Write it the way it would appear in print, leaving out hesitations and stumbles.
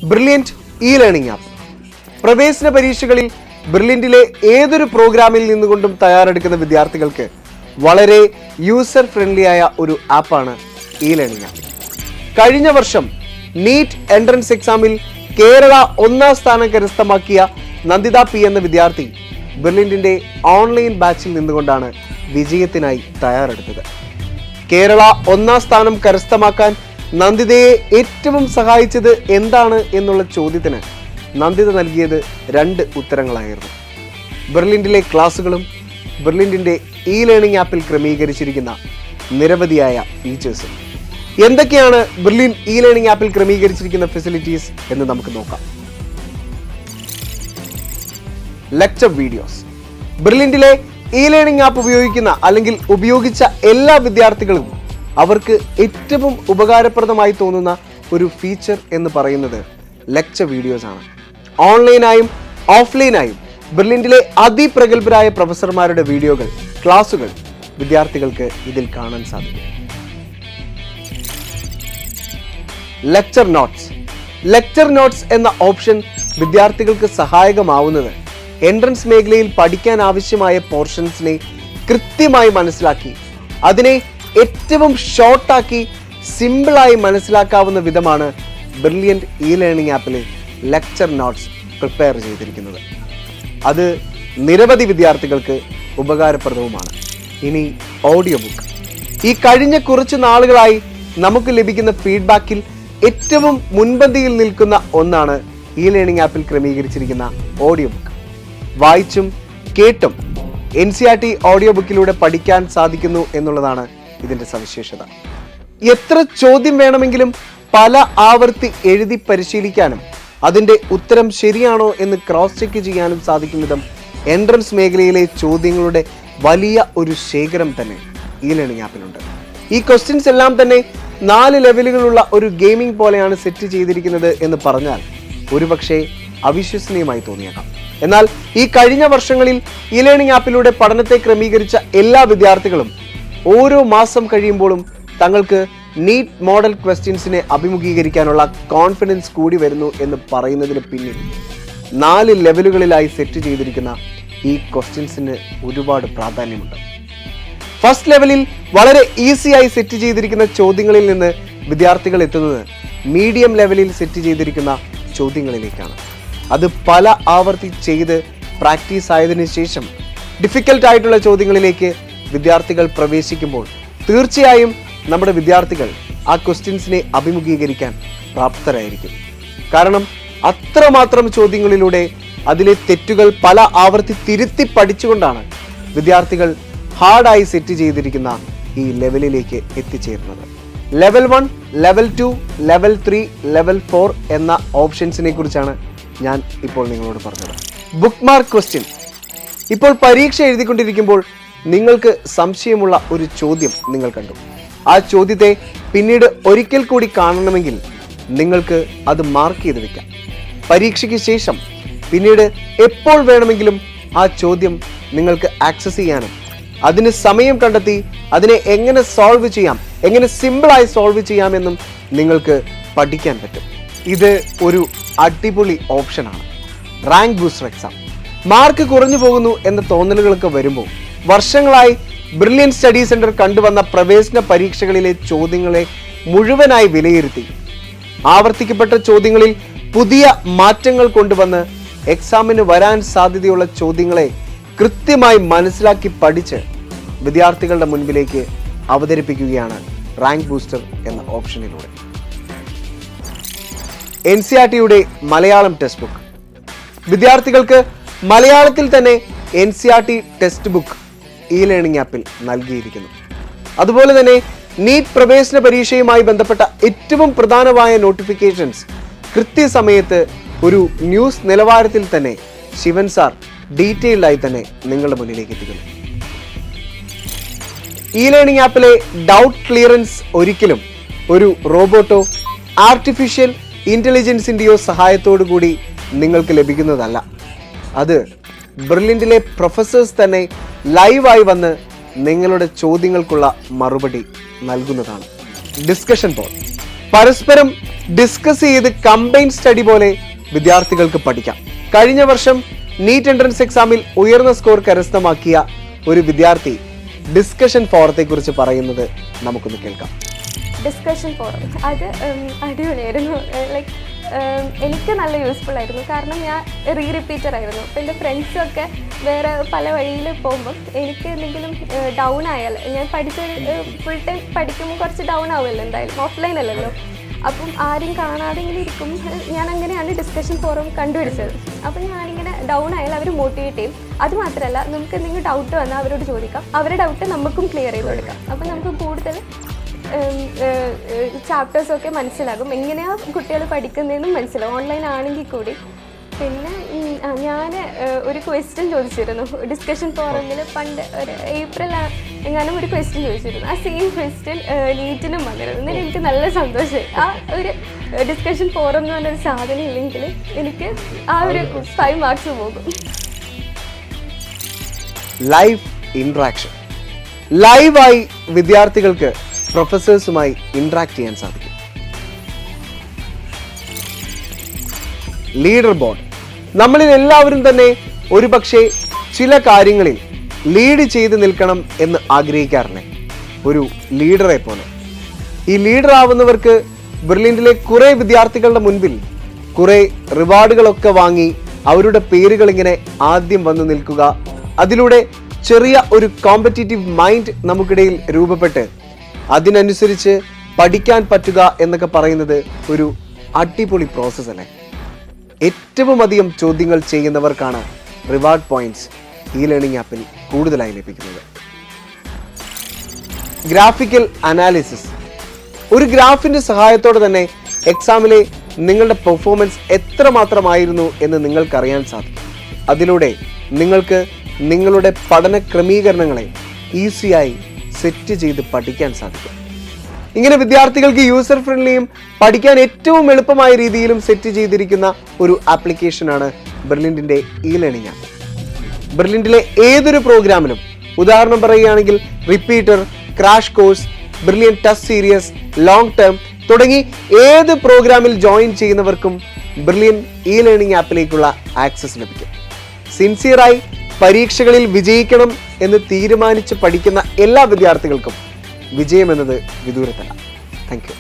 Brilliant learning app. പ്രവേശന പരീക്ഷകളിൽ ബ്രില്യൻറ്റിലെ ഏതൊരു പ്രോഗ്രാമിൽ നിന്നുകൊണ്ടും തയ്യാറെടുക്കുന്ന വിദ്യാർത്ഥികൾക്ക് വളരെ യൂസർ ഫ്രണ്ട്ലി ആയ ഒരു ആപ്പാണ് ലേണിംഗ് ആപ്പ്. കഴിഞ്ഞ വർഷം നീറ്റ് എൻട്രൻസ് എക്സാമിൽ കേരള 1ാം സ്ഥാനം കരസ്ഥമാക്കിയ നന്ദിത പി എന്ന വിദ്യാർത്ഥി ബ്രില്യൻറ്റിന്റെ ഓൺലൈൻ ബാച്ചിൽ നിന്നുകൊണ്ടാണ് വിജയത്തിനായി തയ്യാറെടുത്തത്. കേരള 1ാം സ്ഥാനം കരസ്ഥമാക്കാൻ നന്ദിതയെ ഏറ്റവും സഹായിച്ചത് എന്താണ് എന്നുള്ള ചോദ്യത്തിന് നന്ദിത നൽകിയത് 2 ഉത്തരങ്ങളായിരുന്നു. ബ്രില്യൻറ്റിലെ ക്ലാസ്സുകളും ബ്രില്യൻറ്റിന്റെ ലേണിംഗ് ആപ്പിൽ ക്രമീകരിച്ചിരിക്കുന്ന നിരവധിയായ ഫീച്ചേഴ്സും. എന്തൊക്കെയാണ് ബ്രില്യൻറ്റ് ലേണിംഗ് ആപ്പിൽ ക്രമീകരിച്ചിരിക്കുന്ന ഫെസിലിറ്റീസ് എന്ന് നമുക്ക് നോക്കാം. Lecture videos. ബ്രില്യൻറ്റിലെ ലേണിംഗ് ആപ്പ് ഉപയോഗിക്കുന്ന അല്ലെങ്കിൽ ഉപയോഗിച്ച എല്ലാ വിദ്യാർത്ഥികളും അവർക്ക് ഏറ്റവും ഉപകാരപ്രദമായി തോന്നുന്ന ഒരു ഫീച്ചർ എന്ന് പറയുന്നത് ലെക്ചർ വീഡിയോസ് ആണ്. ഓൺലൈനായും ഓഫ്ലൈനായും ബ്രില്യൻറ്റിലെ അതിപ്രഗത്ഭരായ പ്രൊഫസർമാരുടെ വീഡിയോകൾ, ക്ലാസുകൾ വിദ്യാർത്ഥികൾക്ക് ഇതിൽ കാണാൻ സാധിക്കും. Lecture notes. ലെക്ചർ നോട്ട്സ് എന്ന ഓപ്ഷൻ വിദ്യാർത്ഥികൾക്ക് സഹായകമാവുന്നത് എൻട്രൻസ് മേഖലയിൽ പഠിക്കാൻ ആവശ്യമായ പോർഷൻസിനെ കൃത്യമായി മനസ്സിലാക്കി അതിനെ ഏറ്റവും ഷോർട്ടാക്കി സിമ്പിളായി മനസ്സിലാക്കാവുന്ന വിധമാണ് ബ്രില്യൻറ്റ് ലേണിംഗ് ആപ്പിലെ ലെക്ചർ നോട്ട്സ് പ്രിപ്പയർ ചെയ്തിരിക്കുന്നത്. അത് നിരവധി വിദ്യാർത്ഥികൾക്ക് ഉപകാരപ്രദവുമാണ്. ഇനി ഓഡിയോ ബുക്ക്. ഈ കഴിഞ്ഞ കുറച്ച് നാളുകളായി നമുക്ക് ലഭിക്കുന്ന ഫീഡ്ബാക്കിൽ ഏറ്റവും മുൻപന്തിയിൽ നിൽക്കുന്ന ഒന്നാണ് ലേണിംഗ് ആപ്പിൽ ക്രമീകരിച്ചിരിക്കുന്ന ഓഡിയോ ബുക്ക്. വായിച്ചും കേട്ടും NCERT ഓഡിയോ ബുക്കിലൂടെ പഠിക്കാൻ സാധിക്കുന്നു എന്നുള്ളതാണ് ഇതിന്റെ സവിശേഷത. എത്ര ചോദ്യം വേണമെങ്കിലും പല ആവർത്തി എഴുതി പരിശീലിക്കാനും അതിന്റെ ഉത്തരം ശരിയാണോ എന്ന് ക്രോസ് ചെക്ക് ചെയ്യാനും സാധിക്കും വിധം എൻട്രൻസ് മേഖലയിലെ ചോദ്യങ്ങളുടെ വലിയ ഒരു ശേഖരം തന്നെ ലേണിംഗ് ആപ്പിലുണ്ട്. ഈ ക്വസ്റ്റ്യൻസ് എല്ലാം തന്നെ 4 ലെവലുകളുള്ള ഒരു ഗെയിമിംഗ് പോലെയാണ് സെറ്റ് ചെയ്തിരിക്കുന്നത് എന്ന് പറഞ്ഞാൽ ഒരുപക്ഷെ അവിശ്വസനീയമായി തോന്നിയേക്കാം. എന്നാൽ ഈ കഴിഞ്ഞ വർഷങ്ങളിൽ ലേണിംഗ് ആപ്പിലൂടെ പഠനത്തെ ക്രമീകരിച്ച എല്ലാ വിദ്യാർത്ഥികളും ഓരോ മാസം കഴിയുമ്പോഴും തങ്ങൾക്ക് നീറ്റ് മോഡൽ ക്വസ്റ്റ്യൻസിനെ അഭിമുഖീകരിക്കാനുള്ള കോൺഫിഡൻസ് കൂടി വരുന്നു എന്ന് പറയുന്നതിന് പിന്നിൽ 4 ലെവലുകളിലായി സെറ്റ് ചെയ്തിരിക്കുന്ന ഈ ക്വസ്റ്റ്യൻസിന് ഒരുപാട് പ്രാധാന്യമുണ്ട്. ഫസ്റ്റ് ലെവലിൽ വളരെ ഈസിയായി സെറ്റ് ചെയ്തിരിക്കുന്ന ചോദ്യങ്ങളിൽ നിന്ന് വിദ്യാർത്ഥികൾ എത്തുന്നത് മീഡിയം ലെവലിൽ സെറ്റ് ചെയ്തിരിക്കുന്ന ചോദ്യങ്ങളിലേക്കാണ്. അത് പല ആവർത്തി ചെയ്ത് പ്രാക്ടീസ് ആയതിനു ശേഷം ഡിഫിക്കൽട്ട് ആയിട്ടുള്ള ചോദ്യങ്ങളിലേക്ക് വിദ്യാർത്ഥികൾ പ്രവേശിക്കുമ്പോൾ തീർച്ചയായും നമ്മുടെ വിദ്യാർത്ഥികൾ ആ ക്വസ്റ്റ്യൻസിനെ അഭിമുഖീകരിക്കാൻ പ്രാപ്തരായിരിക്കും. കാരണം അത്രമാത്രം ചോദ്യങ്ങളിലൂടെ അതിലെ തെറ്റുകൾ പല ആവർത്തി തിരുത്തി പഠിച്ചുകൊണ്ടാണ് വിദ്യാർത്ഥികൾ ഹാർഡായി സെറ്റ് ചെയ്തിരിക്കുന്ന ഈ ലെവലിലേക്ക് എത്തിച്ചേരുന്നത്. ലെവൽ 1, ലെവൽ 2, ലെവൽ 3, ലെവൽ 4 എന്ന ഓപ്ഷൻസിനെ കുറിച്ചാണ് ഞാൻ ഇപ്പോൾ നിങ്ങളോട് പറഞ്ഞത്. Book mark question. ഇപ്പോൾ പരീക്ഷ എഴുതിക്കൊണ്ടിരിക്കുമ്പോൾ നിങ്ങൾക്ക് സംശയമുള്ള ഒരു ചോദ്യം നിങ്ങൾ കണ്ടു. ആ ചോദ്യത്തെ പിന്നീട് ഒരിക്കൽ കൂടി കാണണമെങ്കിൽ നിങ്ങൾക്ക് അത് മാർക്ക് ചെയ്ത് വെക്കാം. പരീക്ഷയ്ക്ക് ശേഷം പിന്നീട് എപ്പോൾ വേണമെങ്കിലും ആ ചോദ്യം നിങ്ങൾക്ക് ആക്സസ് ചെയ്യാനും അതിന് സമയം കണ്ടെത്തി അതിനെ എങ്ങനെ സോൾവ് ചെയ്യാം, എങ്ങനെ സിമ്പിളായി സോൾവ് ചെയ്യാമെന്നും നിങ്ങൾക്ക് പഠിക്കാൻ പറ്റും. ഇത് ഒരു അടിപൊളി ഓപ്ഷനാണ്. Rank booster exam. മാർക്ക് കുറഞ്ഞു പോകുന്നു എന്ന തോന്നലുകളൊക്കെ വരുമ്പോൾ വർഷങ്ങളായി ബ്രില്യൻറ്റ് സ്റ്റഡി സെന്റർ കണ്ടുവന്ന പ്രവേശന പരീക്ഷകളിലെ ചോദ്യങ്ങളെ മുഴുവനായി വിലയിരുത്തി ആവർത്തിക്കപ്പെട്ട ചോദ്യങ്ങളിൽ പുതിയ മാറ്റങ്ങൾ കൊണ്ടുവന്ന് എക്സാമിന് വരാൻ സാധ്യതയുള്ള ചോദ്യങ്ങളെ കൃത്യമായി മനസ്സിലാക്കി പഠിച്ച് വിദ്യാർത്ഥികളുടെ മുൻപിലേക്ക് അവതരിപ്പിക്കുകയാണ് റാങ്ക് ബൂസ്റ്റർ എന്ന ഓപ്ഷനിലൂടെ. NCERTയുടെ മലയാളം ടെക്സ്റ്റ് ബുക്ക്. വിദ്യാർത്ഥികൾക്ക് മലയാളത്തിൽ തന്നെ NCERT ടെക്സ്റ്റ് ബുക്ക് ലേണിംഗ് ആപ്പിൽ നൽകിയിരിക്കുന്നു. അതുപോലെ തന്നെ നീറ്റ് പ്രവേശന പരീക്ഷയുമായി ബന്ധപ്പെട്ട ഏറ്റവും പ്രധാനമായ നോട്ടിഫിക്കേഷൻസ് കൃത്യസമയത്ത് ഒരു ന്യൂസ് നിലവാരത്തിൽ തന്നെ ശിവൻ സാർ ഡീറ്റെയിൽഡായി തന്നെ നിങ്ങളുടെ മുന്നിലേക്ക് എത്തിക്കുന്നു. ലേണിംഗ് ആപ്പിലെ ഡൗട്ട് ക്ലിയറൻസ് ഒരിക്കലും ഒരു റോബോട്ടോ ആർട്ടിഫിഷ്യൽ ഇന്റലിജൻസിൻ്റെയോ സഹായത്തോടു കൂടി നിങ്ങൾക്ക് ലഭിക്കുന്നതല്ല. അത് ബ്രില്യൻറ്റിലെ പ്രൊഫസേഴ്സ് തന്നെ ലൈവായി വന്ന് നിങ്ങളുടെ ചോദ്യങ്ങൾക്കുള്ള മറുപടി നൽകുന്നതാണ്. Discussion board. പരസ്പരം ഡിസ്കസ് ചെയ്ത് കമ്പൈൻ സ്റ്റഡി പോലെ വിദ്യാർത്ഥികൾക്ക് പഠിക്കാം. കഴിഞ്ഞ വർഷം നീറ്റ് എൻട്രൻസ് എക്സാമിൽ ഉയർന്ന സ്കോർ കരസ്ഥമാക്കിയ ഒരു വിദ്യാർത്ഥി ഡിസ്കഷൻ ഫോറത്തെ കുറിച്ച് പറയുന്നത് നമുക്കൊന്ന് കേൾക്കാം. ഡിസ്കഷൻ ഫോറം അത് അടിപൊളിയായിരുന്നു. ലൈക്ക് എനിക്ക് നല്ല യൂസ്ഫുൾ ആയിരുന്നു. കാരണം ഞാൻ റിപ്പീറ്റർ ആയിരുന്നു. അപ്പോൾ എൻ്റെ ഫ്രണ്ട്സൊക്കെ വേറെ പല വഴിയിൽ പോകുമ്പം എനിക്ക് എന്തെങ്കിലും ഡൗൺ ആയാൽ, ഞാൻ ഫുൾ ടൈം പഠിക്കുമ്പോൾ കുറച്ച് ഡൗൺ ആവുമല്ലോ, എന്തായാലും ഓഫ്ലൈൻ അല്ലല്ലോ. അപ്പം ആരും കാണാതെ ഇങ്ങനെ ഇരിക്കും. ഞാൻ അങ്ങനെയാണ് ഡിസ്കഷൻ ഫോറം കണ്ടുപിടിച്ചത്. അപ്പം ഞാനിങ്ങനെ ഡൗൺ ആയാൽ അവർ മോട്ടിവേറ്റ് ചെയ്യും. അതുമാത്രമല്ല, നമുക്ക് എന്തെങ്കിലും ഡൗട്ട് വന്നാൽ അവരോട് ചോദിക്കാം, അവരുടെ ഡൗട്ട് നമുക്കും ക്ലിയർ ചെയ്ത് കൊടുക്കാം. അപ്പം നമുക്ക് കൂടുതൽ ചാപ്റ്റേഴ്സൊക്കെ മനസ്സിലാകും, എങ്ങനെയാണ് കുട്ടികൾ പഠിക്കുന്നതെന്നും മനസ്സിലാവും, ഓൺലൈൻ ആണെങ്കിൽ കൂടി. പിന്നെ ഞാൻ ഒരു ക്വസ്റ്റ്യൻ ചോദിച്ചിരുന്നു ഡിസ്കഷൻ ഫോറമിൽ. പണ്ട് ഒരു ഏപ്രിൽ എങ്ങാനും ഒരു ക്വസ്റ്റ്യൻ ചോദിച്ചിരുന്നു. ആ സെയിം ക്വസ്റ്റ്യൻ നീറ്റിനും വന്നിരുന്നു. എന്നിട്ട് എനിക്ക് നല്ല സന്തോഷമായി. ആ ഒരു ഡിസ്കഷൻ ഫോറം എന്ന് പറഞ്ഞൊരു സാധനം ഇല്ലെങ്കിൽ എനിക്ക് ആ ഒരു 5 മാർക്സ് പോകും. Live interaction. ലൈവായി വിദ്യാർത്ഥികൾക്ക് പ്രൊഫസേഴ്സുമായി ഇന്ററാക്ട് ചെയ്യാൻ സാധിക്കും. Leader board. നമ്മളിൽ എല്ലാവരും തന്നെ ഒരുപക്ഷെ ചില കാര്യങ്ങളിൽ ലീഡ് ചെയ്ത് നിൽക്കണം എന്ന് ആഗ്രഹിക്കാറില്ലേ, ഒരു ലീഡറെ പോലെ. ഈ ലീഡർ ആവുന്നവർക്ക് ബ്രില്യൻറ്റിലെ കുറെ വിദ്യാർത്ഥികളുടെ മുൻപിൽ കുറെ റിവാർഡുകളൊക്കെ വാങ്ങി അവരുടെ പേരുകൾ ഇങ്ങനെ ആദ്യം വന്നു നിൽക്കുക, അതിലൂടെ ചെറിയ ഒരു കോമ്പറ്റീറ്റീവ് മൈൻഡ് നമുക്കിടയിൽ രൂപപ്പെട്ട് അതിനനുസരിച്ച് പഠിക്കാൻ പറ്റുക എന്നൊക്കെ പറയുന്നത് ഒരു അടിപൊളി പ്രോസസ് അല്ലേ. ഏറ്റവും അധികം ചോദ്യങ്ങൾ ചെയ്യുന്നവർക്കാണ് റിവാർഡ് പോയിന്റ്സ് ഈ ലേണിംഗ് ആപ്പിൽ കൂടുതലായി ലഭിക്കുന്നത്. Graphical analysis. ഒരു ഗ്രാഫിന്റെ സഹായത്തോടെ തന്നെ എക്സാമിലെ നിങ്ങളുടെ പെർഫോമൻസ് എത്രമാത്രമായിരുന്നു എന്ന് നിങ്ങൾക്കറിയാൻ സാധിക്കും. അതിലൂടെ നിങ്ങൾക്ക് നിങ്ങളുടെ പഠന ക്രമീകരണങ്ങളെ ഈസിയായി സെറ്റ് ചെയ്ത് പഠിക്കാൻ സാധിക്കും. ഇങ്ങനെ വിദ്യാർത്ഥികൾക്ക് യൂസർ ഫ്രണ്ട്ലിയും പഠിക്കാൻ ഏറ്റവും എളുപ്പമായ രീതിയിലും സെറ്റ് ചെയ്തിരിക്കുന്ന ഒരു ആപ്ലിക്കേഷനാണ് ബ്രില്യൻറ്റിന്റെ ഇ ലേണിംഗ് ആപ്പ്. ബ്രില്യൻറ്റിലെ ഏതൊരു പ്രോഗ്രാമിലും, ഉദാഹരണം പറയുകയാണെങ്കിൽ repeater, crash course, Brilliant test series, long term തുടങ്ങി ഏത് പ്രോഗ്രാമിൽ ജോയിൻ ചെയ്യുന്നവർക്കും ബ്രില്യൻ ഇ ലേണിംഗ് ആപ്പിലേക്കുള്ള ആക്സസ് ലഭിക്കും. സിൻസിയറായി പരീക്ഷകളിൽ വിജയിക്കണം എന്ന് തീരുമാനിച്ച് പഠിക്കുന്ന എല്ലാ വിദ്യാർത്ഥികൾക്കും വിജയം എന്നത് വിദൂരത്തല്ല. Thank you.